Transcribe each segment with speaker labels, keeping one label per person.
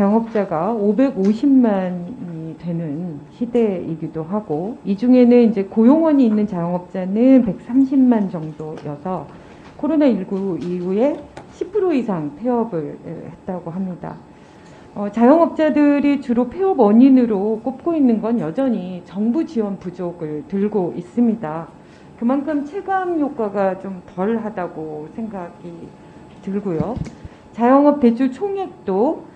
Speaker 1: 자영업자가 550만이 되는 시대이기도 하고, 이 중에는 이제 고용원이 있는 자영업자는 130만 정도여서 코로나19 이후에 10% 이상 폐업을 했다고 합니다. 자영업자들이 주로 폐업 원인으로 꼽고 있는 건 여전히 정부 지원 부족을 들고 있습니다. 그만큼 체감 효과가 좀 덜하다고 생각이 들고요. 자영업 대출 총액도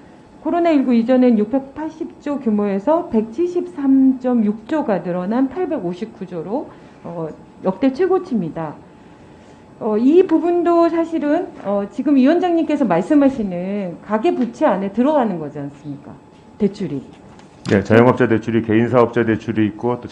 Speaker 1: 코로나19 이전엔 680조 규모에서 173.6조가 늘어난 859조로 역대 최고치입니다. 이 부분도 사실은 지금 위원장님께서 말씀하시는 가계부채 안에 들어가는 거지 않습니까? 대출이.
Speaker 2: 네, 자영업자 대출이 개인사업자 대출이 있고 또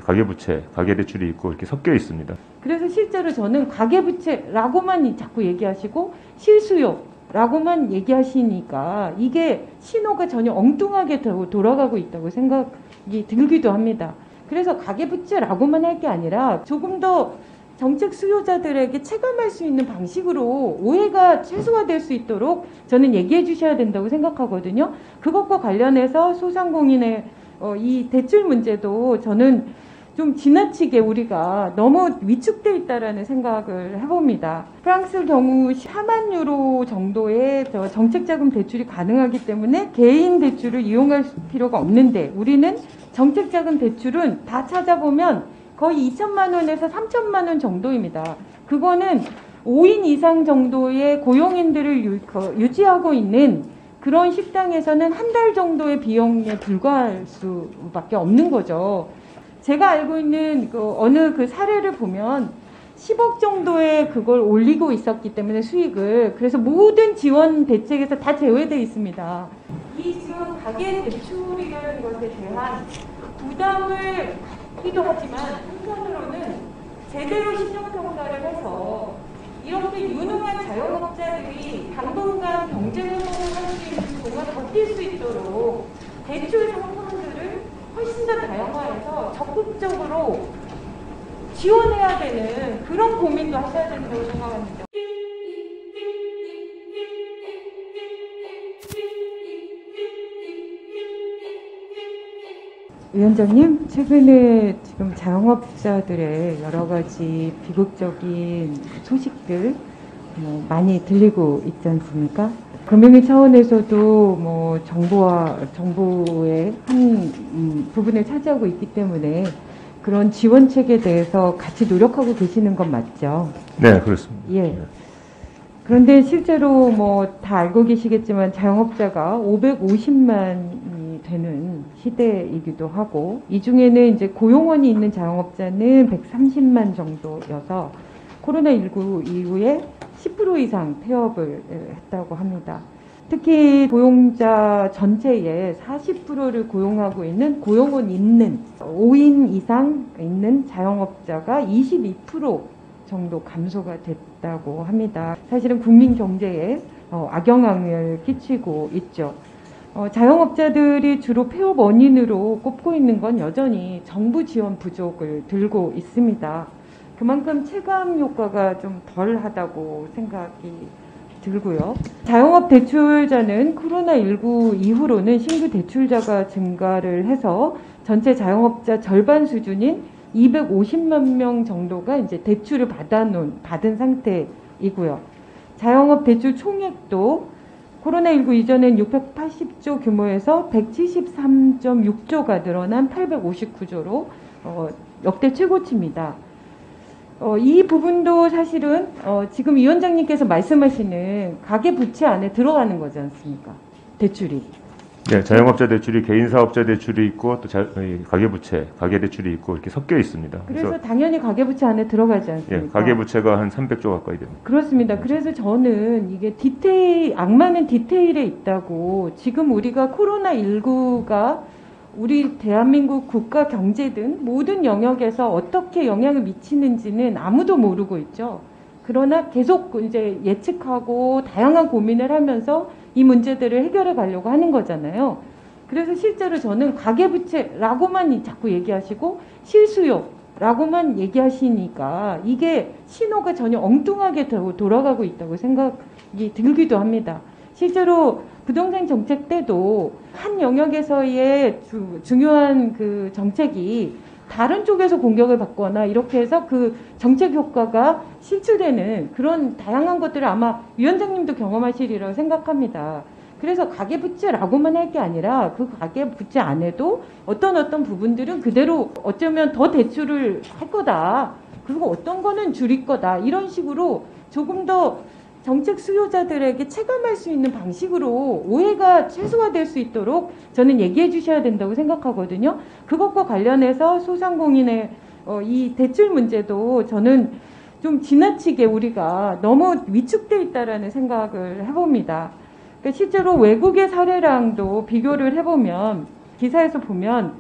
Speaker 2: 가계부채, 가계대출이 있고 이렇게 섞여 있습니다.
Speaker 1: 그래서 실제로 저는 가계부채라고만 자꾸 얘기하시고 실수요라고만 얘기하시니까 이게 신호가 전혀 엉뚱하게 돌아가고 있다고 생각이 들기도 합니다. 그래서 가계부채라고만 할 게 아니라 조금 더 정책 수요자들에게 체감할 수 있는 방식으로 오해가 최소화될 수 있도록 저는 얘기해 주셔야 된다고 생각하거든요. 그것과 관련해서 소상공인의 이 대출 문제도 저는 좀 지나치게 우리가 너무 위축돼 있다라는 생각을 해봅니다. 프랑스 경우 4만 유로 정도의 정책자금 대출이 가능하기 때문에 개인 대출을 이용할 필요가 없는데, 우리는 정책자금 대출은 다 찾아보면 거의 2천만 원에서 3천만 원 정도입니다. 그거는 5인 이상 정도의 고용인들을 유지하고 있는 그런 식당에서는 한 달 정도의 비용에 불과할 수밖에 없는 거죠. 제가 알고 있는 어느 그 사례를 보면 10억 정도의 그걸 올리고 있었기 때문에 수익을, 그래서 모든 지원 대책에서 다 제외되어 있습니다. 이 지금 가계 대출이라는 것에 대한 부담을 기도 하지만 한편으로는 제대로 신용평가를 해서 이렇게 유능한 자영업자들이 당분간 경제활동을 할 수 있는 동안 버틸 수 있도록 대출 상품들을 훨씬 더 다양화해서 적극적으로 지원해야 되는 그런 고민도 하셔야 된다고 생각합니다. 위원장님, 최근에 지금 자영업자들의 여러 가지 비극적인 소식들 많이 들리고 있지 않습니까? 금융위 차원에서도 정부의 한 부분을 차지하고 있기 때문에 그런 지원책에 대해서 같이 노력하고 계시는 건 맞죠?
Speaker 2: 네, 그렇습니다.
Speaker 1: 예.
Speaker 2: 네.
Speaker 1: 그런데 실제로 다 알고 계시겠지만 자영업자가 550만이 되는 시대이기도 하고, 이 중에는 이제 고용원이 있는 자영업자는 130만 정도여서 코로나19 이후에 10% 이상 폐업을 했다고 합니다. 특히 고용자 전체의 40%를 고용하고 있는 고용원 있는 5인 이상 있는 자영업자가 22% 정도 감소가 됐다고 합니다. 사실은 국민 경제에 악영향을 끼치고 있죠. 자영업자들이 주로 폐업 원인으로 꼽고 있는 건 여전히 정부 지원 부족을 들고 있습니다. 그만큼 체감 효과가 좀 덜하다고 생각이 들고요. 자영업 대출자는 코로나19 이후로는 신규 대출자가 증가를 해서 전체 자영업자 절반 수준인 250만 명 정도가 이제 대출을 받은 상태이고요. 자영업 대출 총액도 코로나19 이전엔 680조 규모에서 173.6조가 늘어난 859조로 역대 최고치입니다. 이 부분도 사실은 지금 위원장님께서 말씀하시는 가계부채 안에 들어가는 거지 않습니까? 대출이.
Speaker 2: 네, 자영업자 대출이 개인사업자 대출이 있고 또 가계부채, 가계대출이 있고 이렇게 섞여 있습니다.
Speaker 1: 그래서 당연히 가계부채 안에 들어가지 않습니까?
Speaker 2: 예, 가계부채가 한 300조 가까이 됩니다.
Speaker 1: 그렇습니다. 그래서 저는 이게 악마는 디테일에 있다고, 지금 우리가 코로나19가 우리 대한민국 국가 경제든 모든 영역에서 어떻게 영향을 미치는지는 아무도 모르고 있죠. 그러나 계속 이제 예측하고 다양한 고민을 하면서 이 문제들을 해결해 가려고 하는 거잖아요. 그래서 실제로 저는 가계부채라고만 자꾸 얘기하시고 실수요라고만 얘기하시니까 이게 신호가 전혀 엉뚱하게 돌아가고 있다고 생각이 들기도 합니다. 실제로 부동산 정책 때도 한 영역에서의 중요한 그 정책이 다른 쪽에서 공격을 받거나 이렇게 해서 그 정책 효과가 실추되는 그런 다양한 것들을 아마 위원장님도 경험하시리라고 생각합니다. 그래서 가계부채라고만 할 게 아니라 그 가계부채 안에도 어떤 부분들은 그대로 어쩌면 더 대출을 할 거다. 그리고 어떤 거는 줄일 거다. 이런 식으로 조금 더 정책 수요자들에게 체감할 수 있는 방식으로 오해가 최소화될 수 있도록 저는 얘기해 주셔야 된다고 생각하거든요. 그것과 관련해서 소상공인의 이 대출 문제도 저는 좀 지나치게 우리가 너무 위축돼 있다라는 생각을 해봅니다. 그러니까 실제로 외국의 사례랑도 비교를 해보면 기사에서 보면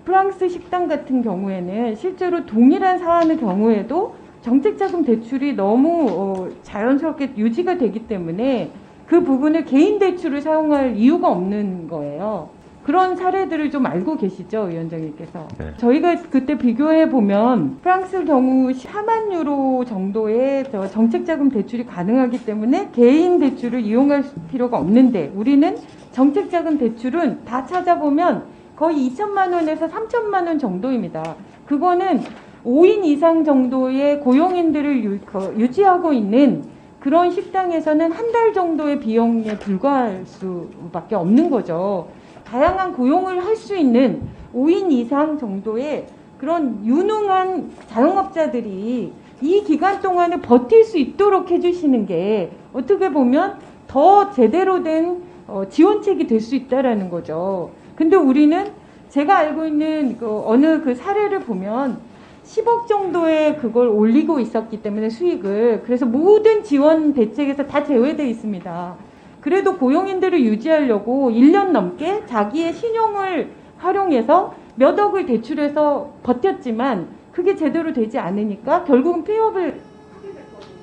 Speaker 1: 프랑스 식당 같은 경우에는 실제로 동일한 사안의 경우에도 정책자금 대출이 너무 자연스럽게 유지가 되기 때문에 그 부분을 개인 대출을 사용할 이유가 없는 거예요. 그런 사례들을 좀 알고 계시죠, 위원장님께서?
Speaker 2: 네.
Speaker 1: 저희가 그때 비교해 보면 프랑스 경우 4만 유로 정도의 정책자금 대출이 가능하기 때문에 개인 대출을 이용할 필요가 없는데 우리는 정책자금 대출은 다 찾아보면 거의 2천만 원에서 3천만 원 정도입니다. 그거는 5인 이상 정도의 고용인들을 유지하고 있는 그런 식당에서는 한 달 정도의 비용에 불과할 수밖에 없는 거죠. 다양한 고용을 할 수 있는 5인 이상 정도의 그런 유능한 자영업자들이 이 기간 동안에 버틸 수 있도록 해주시는 게 어떻게 보면 더 제대로 된 지원책이 될 수 있다라는 거죠. 근데 우리는 제가 알고 있는 어느 그 사례를 보면 10억 정도의 그걸 올리고 있었기 때문에 수익을 그래서 모든 지원 대책에서 다 제외되어 있습니다. 그래도 고용인들을 유지하려고 1년 넘게 자기의 신용을 활용해서 몇 억을 대출해서 버텼지만 그게 제대로 되지 않으니까 결국은 폐업을 하게 됐거든요.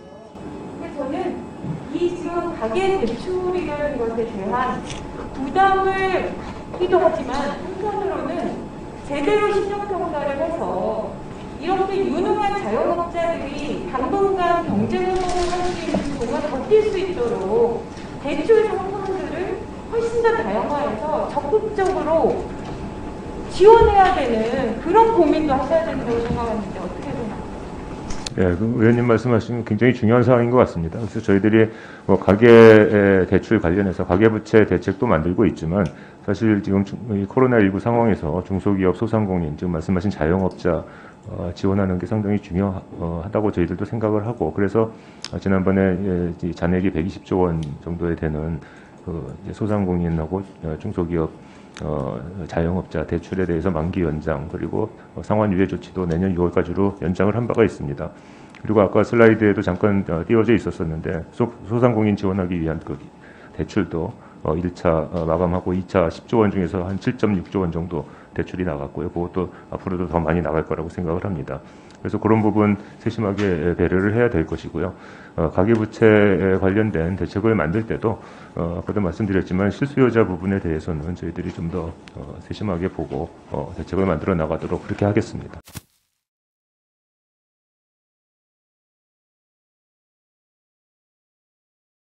Speaker 1: 그래서 저는 이 지금 가계 대출이라는 것에 대한 부담을 갖기도 하지만 한편으로는 제대로 신용평가를 해서 이렇게 유능한 자영업자들이 당분간 경제활동을 할 수 있는 동안 버틸 수 있도록 대출 상품들을 훨씬 더 다양화해서 적극적으로 지원해야 되는 그런 고민도 하셔야 된다고 생각하는데 어떻게 생각하세요?
Speaker 2: 예, 그 의원님 말씀하신 굉장히 중요한 사항인 것 같습니다. 그래서 저희들이 가계 대출 관련해서 가계부채 대책도 만들고 있지만 사실 지금 이 코로나19 상황에서 중소기업, 소상공인, 지금 말씀하신 자영업자 지원하는 게 상당히 중요하다고 저희들도 생각을 하고 그래서 지난번에 잔액이 120조 원 정도에 되는 소상공인하고 중소기업 자영업자 대출에 대해서 만기 연장 그리고 상환 유예 조치도 내년 6월까지로 연장을 한 바가 있습니다. 그리고 아까 슬라이드에도 잠깐 띄워져 있었었는데 소상공인 지원하기 위한 그 대출도 1차 마감하고 2차 10조 원 중에서 한 7.6조 원 정도 대출이 나갔고요. 그것도 앞으로도 더 많이 나갈 거라고 생각을 합니다. 그래서 그런 부분 세심하게 배려를 해야 될 것이고요. 가계부채에 관련된 대책을 만들 때도 아까도 말씀드렸지만 실수요자 부분에 대해서는 저희들이 좀 더 세심하게 보고 대책을 만들어 나가도록 그렇게 하겠습니다.